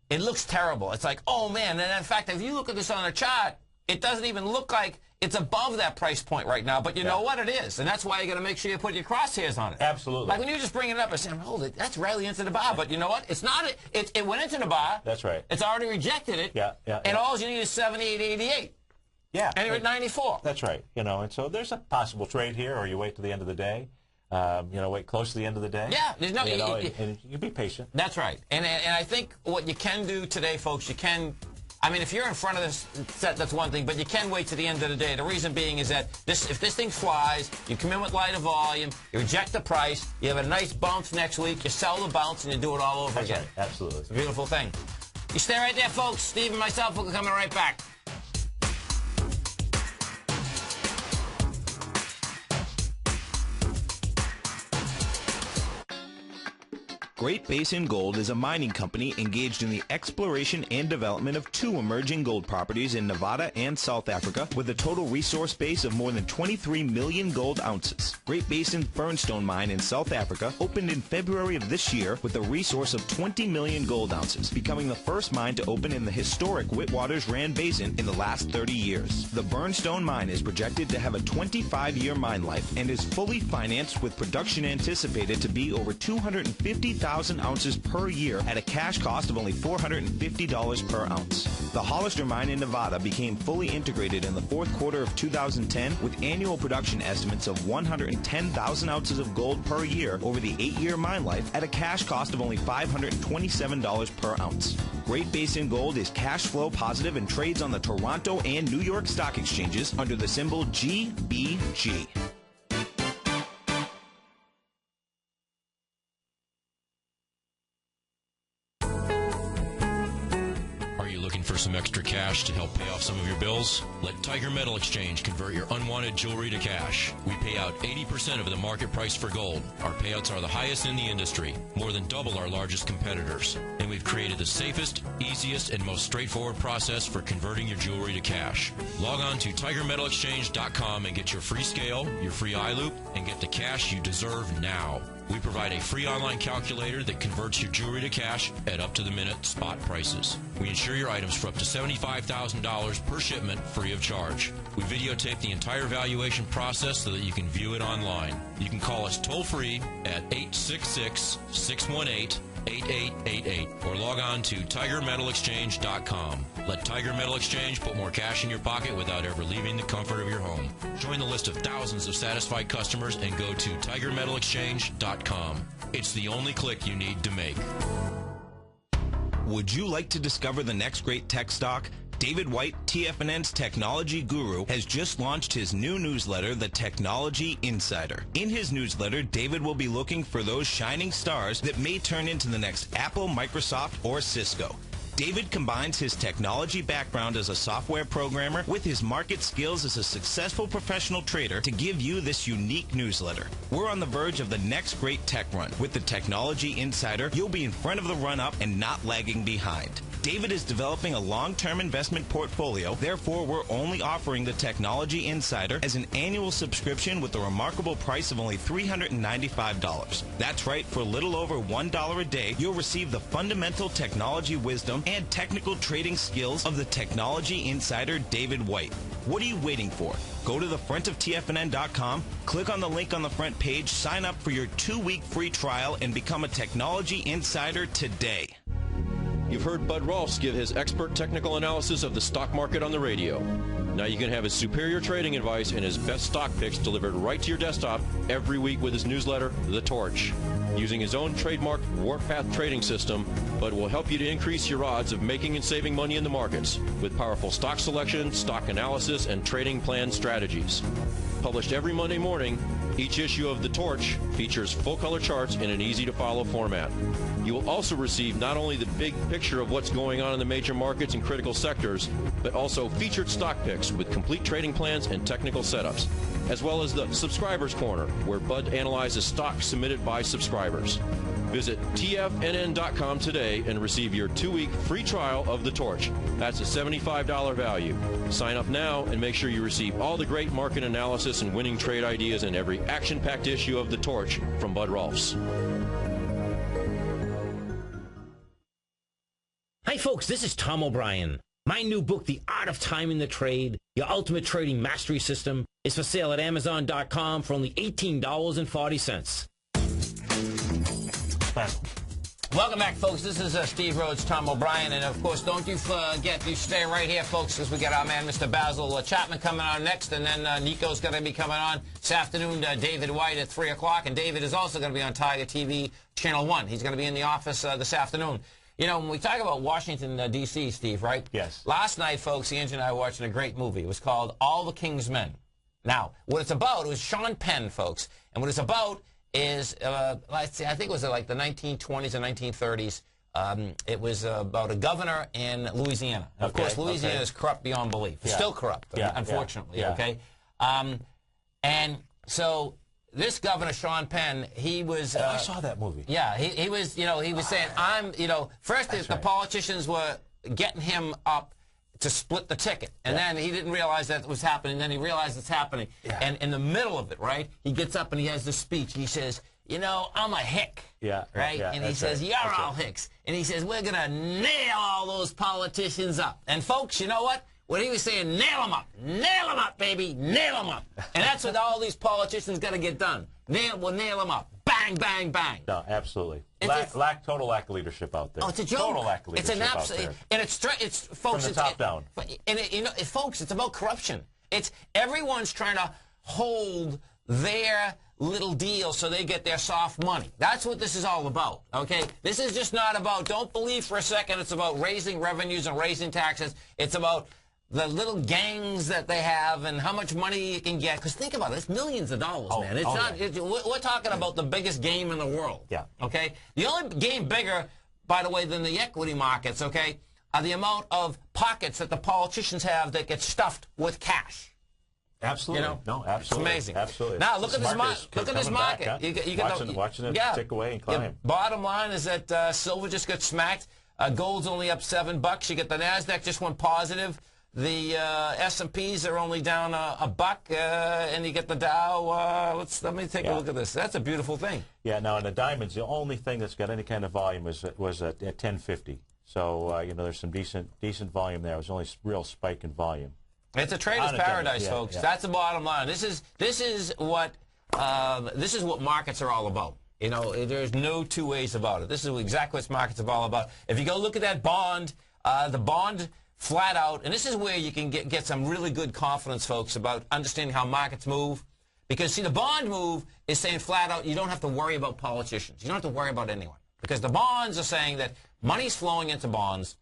It looks terrible. It's like, oh, man. And in fact, if you look at this on a chart, it doesn't even look like it's above that price point right now, but you know what? It is, and that's why you got to make sure you put your crosshairs on it. Absolutely. Like when you just bring it up and say, hold it, that's rarely into the bar, but you know what? It's not. It went into the bar. That's right. It's already rejected it. And all you need is 78.88. Yeah. And you're at 94. That's right. And so there's a possible trade here, or you wait to the end of the day. Wait close to the end of the day. Yeah. There's no. And you be patient. That's right. And I think what you can do today, folks, you can. I mean, if you're in front of this set, that's one thing, but you can wait to the end of the day. The reason being is that if this thing flies, you come in with lighter volume, you reject the price, you have a nice bounce next week, you sell the bounce, and you do it all over again. Right. Absolutely. It's a beautiful thing. You stay right there, folks. Steve and myself will be coming right back. Great Basin Gold is a mining company engaged in the exploration and development of 2 emerging gold properties in Nevada and South Africa with a total resource base of more than 23 million gold ounces. Great Basin's Burnstone mine in South Africa opened in February of this year with a resource of 20 million gold ounces, becoming the first mine to open in the historic Witwatersrand Basin in the last 30 years. The Burnstone mine is projected to have a 25-year mine life and is fully financed with production anticipated to be over 250,000 ounces per year at a cash cost of only $450 per ounce. The Hollister mine in Nevada became fully integrated in the 4th quarter of 2010 with annual production estimates of 110,000 ounces of gold per year over the 8-year mine life at a cash cost of only $527 per ounce. Great Basin Gold is cash flow positive and trades on the Toronto and New York Stock Exchanges under the symbol GBG. For some extra cash to help pay off some of your bills? Let Tiger Metal Exchange convert your unwanted jewelry to cash. We pay out 80% of the market price for gold. Our payouts are the highest in the industry, more than double our largest competitors. And we've created the safest, easiest, and most straightforward process for converting your jewelry to cash. Log on to TigerMetalExchange.com and get your free scale, your free eye loop, and get the cash you deserve now. We provide a free online calculator that converts your jewelry to cash at up-to-the-minute spot prices. We insure your items for up to $75,000 per shipment free of charge. We videotape the entire valuation process so that you can view it online. You can call us toll-free at 866-618-8888 or log on to TigerMetalExchange.com. Let Tiger Metal Exchange put more cash in your pocket without ever leaving the comfort of your home. Join the list of thousands of satisfied customers and go to TigerMetalExchange.com. It's the only click you need to make. Would you like to discover the next great tech stock? David White, TFNN's technology guru, has just launched his new newsletter, The Technology Insider. In his newsletter, David will be looking for those shining stars that may turn into the next Apple, Microsoft, or Cisco. David combines his technology background as a software programmer with his market skills as a successful professional trader to give you this unique newsletter. We're on the verge of the next great tech run. With the Technology Insider, you'll be in front of the run-up and not lagging behind. David is developing a long-term investment portfolio, therefore we're only offering the Technology Insider as an annual subscription with a remarkable price of only $395. That's right, for a little over $1 a day, you'll receive the fundamental technology wisdom and technical trading skills of the Technology Insider David White. What are you waiting for? Go to the front of TFNN.com, click on the link on the front page, sign up for your 2-week free trial, and become a Technology Insider today. You've heard Bud Rolfs give his expert technical analysis of the stock market on the radio. Now you can have his superior trading advice and his best stock picks delivered right to your desktop every week with his newsletter, The Torch. Using his own trademarked Warpath trading system, Bud will help you to increase your odds of making and saving money in the markets with powerful stock selection, stock analysis, and trading plan strategies. Published every Monday morning, each issue of The Torch features full-color charts in an easy-to-follow format. You will also receive not only the big picture of what's going on in the major markets and critical sectors, but also featured stock picks with complete trading plans and technical setups, as well as the Subscribers Corner, where Bud analyzes stocks submitted by subscribers. Visit TFNN.com today and receive your 2-week free trial of The Torch. That's a $75 value. Sign up now and make sure you receive all the great market analysis and winning trade ideas in every action-packed issue of The Torch from Bud Rolfs. Hi folks, this is Tom O'Brien. My new book, The Art of Timing the Trade, Your Ultimate Trading Mastery System, is for sale at Amazon.com for only $18.40. Welcome back, folks. This is Steve Rhodes, Tom O'Brien, and of course, don't you forget, you stay right here, folks, because we got our man, Mr. Basil Chapman, coming on next, and then Nico's going to be coming on this afternoon, David White at 3 o'clock, and David is also going to be on Tiger TV, Channel 1. He's going to be in the office this afternoon. You know, when we talk about Washington, D.C., Steve, right? Yes. Last night, folks, Angie and I were watching a great movie. It was called All the King's Men. Now, what it's about, it was Sean Penn, folks, and what it's about is, let's see, I think it was like the 1920s and 1930s. It was about a governor in Louisiana. Okay, of course, Louisiana is corrupt beyond belief. It's still corrupt, unfortunately, okay? And so this governor, Sean Penn, he was... I saw that movie. Yeah, he was, he was saying, first the politicians were getting him up to split the ticket. And then he didn't realize that it was happening. Then he realized it's happening. Yeah. And in the middle of it, right, he gets up and he has this speech. He says, I'm a hick. Yeah. Right? Yeah, and he says, you're all hicks. And he says, we're going to nail all those politicians up. And folks, you know what? What he was saying, nail them up. Nail them up, baby. Nail them up. And that's what all these politicians got to get done. We'll nail them up. Bang, bang, bang. No, absolutely. Total lack of leadership out there. Oh, it's a joke. Total lack of leadership It's an absolute, and it's folks. From the top down. And folks, it's about corruption. It's everyone's trying to hold their little deal so they get their soft money. That's what this is all about. Okay, this is just not about. Don't believe for a second it's about raising revenues and raising taxes. It's about the little gangs that they have and how much money you can get. Because think about it, it's millions of dollars, man. It's not. Yeah. We're talking about the biggest game in the world. Yeah. Okay. The only game bigger, by the way, than the equity markets, okay, are the amount of pockets that the politicians have that get stuffed with cash. Absolutely. No, absolutely. It's amazing. Absolutely. Now look at this market. Look at this market. Back, huh? You get watching it tick away and climb. Bottom line is that silver just got smacked. Gold's only up $7. You get the Nasdaq just went positive. The S&Ps are only down a buck, and you get the Dow. Let me take a look at this. That's a beautiful thing. Yeah. Now in the diamonds, the only thing that's got any kind of volume was at 1050. So there's some decent volume there. It was only a real spike in volume. It's a trader's paradise, folks. That's the bottom line. This is what markets are all about. There's no two ways about it. This is exactly what markets are all about. If you go look at that bond, the bond flat out, and this is where you can get some really good confidence, folks, about understanding how markets move. Because, see, the bond move is saying flat out you don't have to worry about politicians. You don't have to worry about anyone. Because the bonds are saying that money's flowing into bonds.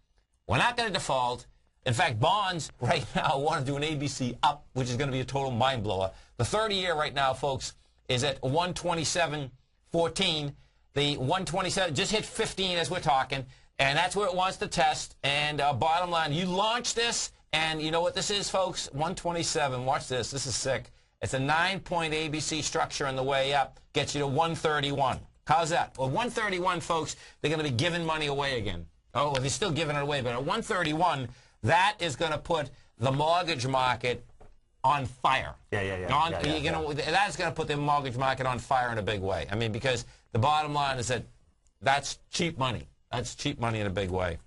We're not going to default. In fact, bonds right now want to do an ABC up, which is going to be a total mind blower. The 30-year right now, folks, is at 127.14. The 127 just hit 15 as we're talking, and that's where it wants to test. And bottom line, you launch this, and you know what this is, folks? 127. Watch this. This is sick. It's a 9-point ABC structure on the way up. Gets you to 131. How's that? Well, 131, folks, they're going to be giving money away again. Oh, well, they're still giving it away, but at 131, that is going to put the mortgage market on fire. That's going to put the mortgage market on fire in a big way. I mean, because the bottom line is that that's cheap money. That's cheap money in a big way.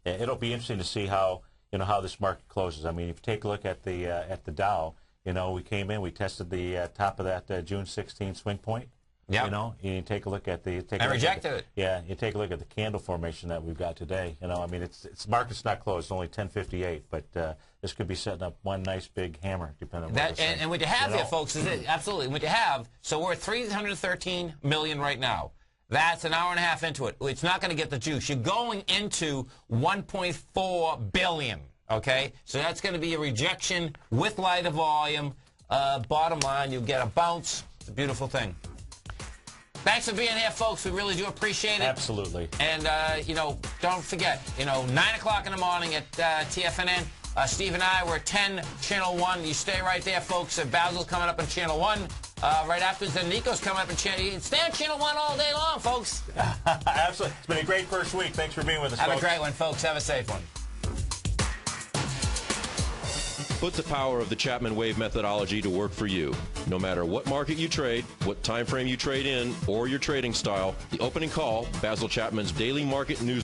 Yeah, it'll be interesting to see how this market closes. I mean, if you take a look at the Dow, we came in, we tested the top of that June 16 swing point. Yeah. You take a look at the... I rejected it. Yeah, you take a look at the candle formation that we've got today. I mean, it's market's not closed. It's only 10:58, but this could be setting up one nice big hammer, depending on what and what you have here, folks, is it absolutely what you have. So we're at 313 million right now. That's an hour and a half into it. It's not going to get the juice. You're going into 1.4 billion. Okay, so that's going to be a rejection with lighter volume. Bottom line, you get a bounce. It's a beautiful thing. Thanks for being here, folks. We really do appreciate it. Absolutely. And, don't forget, 9 o'clock in the morning at TFNN. Steve and I, we're at 10, Channel 1. You stay right there, folks. Basil's coming up on Channel 1. Right afterwards, then Nico's coming up on Channel... You can stay on Channel 1 all day long, folks. Absolutely. It's been a great first week. Thanks for being with us, folks. Have a great one, folks. Have a safe one. Put the power of the Chapman Wave methodology to work for you. No matter what market you trade, what time frame you trade in, or your trading style, the opening call, Basil Chapman's daily market news